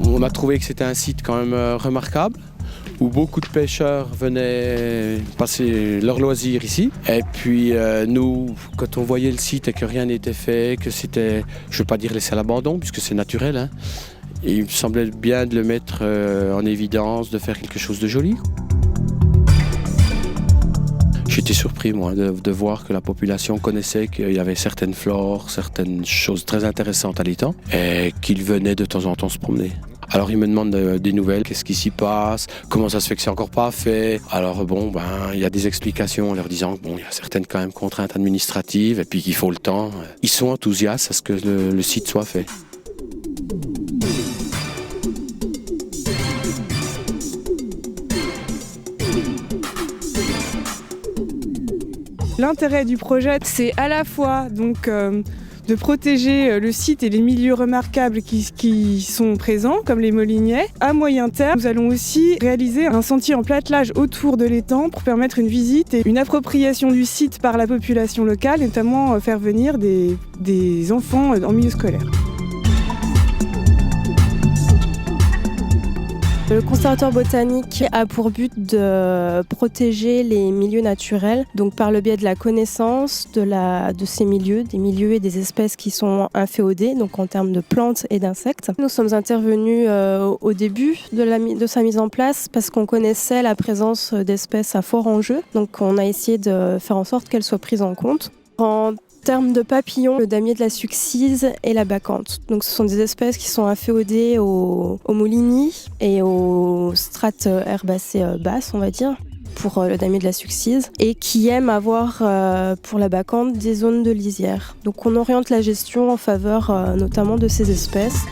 On a trouvé que c'était un site quand même remarquable, où beaucoup de pêcheurs venaient passer leurs loisirs ici. Et puis nous, quand on voyait le site et que rien n'était fait, que c'était, je ne veux pas dire laissé à l'abandon, puisque c'est naturel, hein, et il me semblait bien de le mettre en évidence, de faire quelque chose de joli. J'étais surpris, moi, de voir que la population connaissait qu'il y avait certaines flores, certaines choses très intéressantes à l'étang, et qu'ils venaient de temps en temps se promener. Alors ils me demandent des nouvelles, qu'est-ce qui s'y passe, comment ça se fait que c'est encore pas fait. Alors il y a des explications en leur disant qu'il y a certaines quand même contraintes administratives et puis qu'il faut le temps. Ils sont enthousiastes à ce que le site soit fait. L'intérêt du projet, c'est à la fois de protéger le site et les milieux remarquables qui sont présents, comme les Moliniers. À moyen terme, nous allons aussi réaliser un sentier en platelage autour de l'étang pour permettre une visite et une appropriation du site par la population locale, et notamment faire venir des enfants en milieu scolaire. Le conservatoire botanique a pour but de protéger les milieux naturels, donc par le biais de la connaissance de ces milieux, des milieux et des espèces qui sont inféodées, donc en termes de plantes et d'insectes. Nous sommes intervenus au début de sa mise en place parce qu'on connaissait la présence d'espèces à fort enjeu, donc on a essayé de faire en sorte qu'elles soient prises en compte. En termes de papillons, le damier de la succise et la bacchante. Donc ce sont des espèces qui sont inféodées aux moulinies et aux strates herbacées basses, on va dire, pour le damier de la succise, et qui aiment avoir pour la bacchante des zones de lisière. Donc on oriente la gestion en faveur notamment de ces espèces.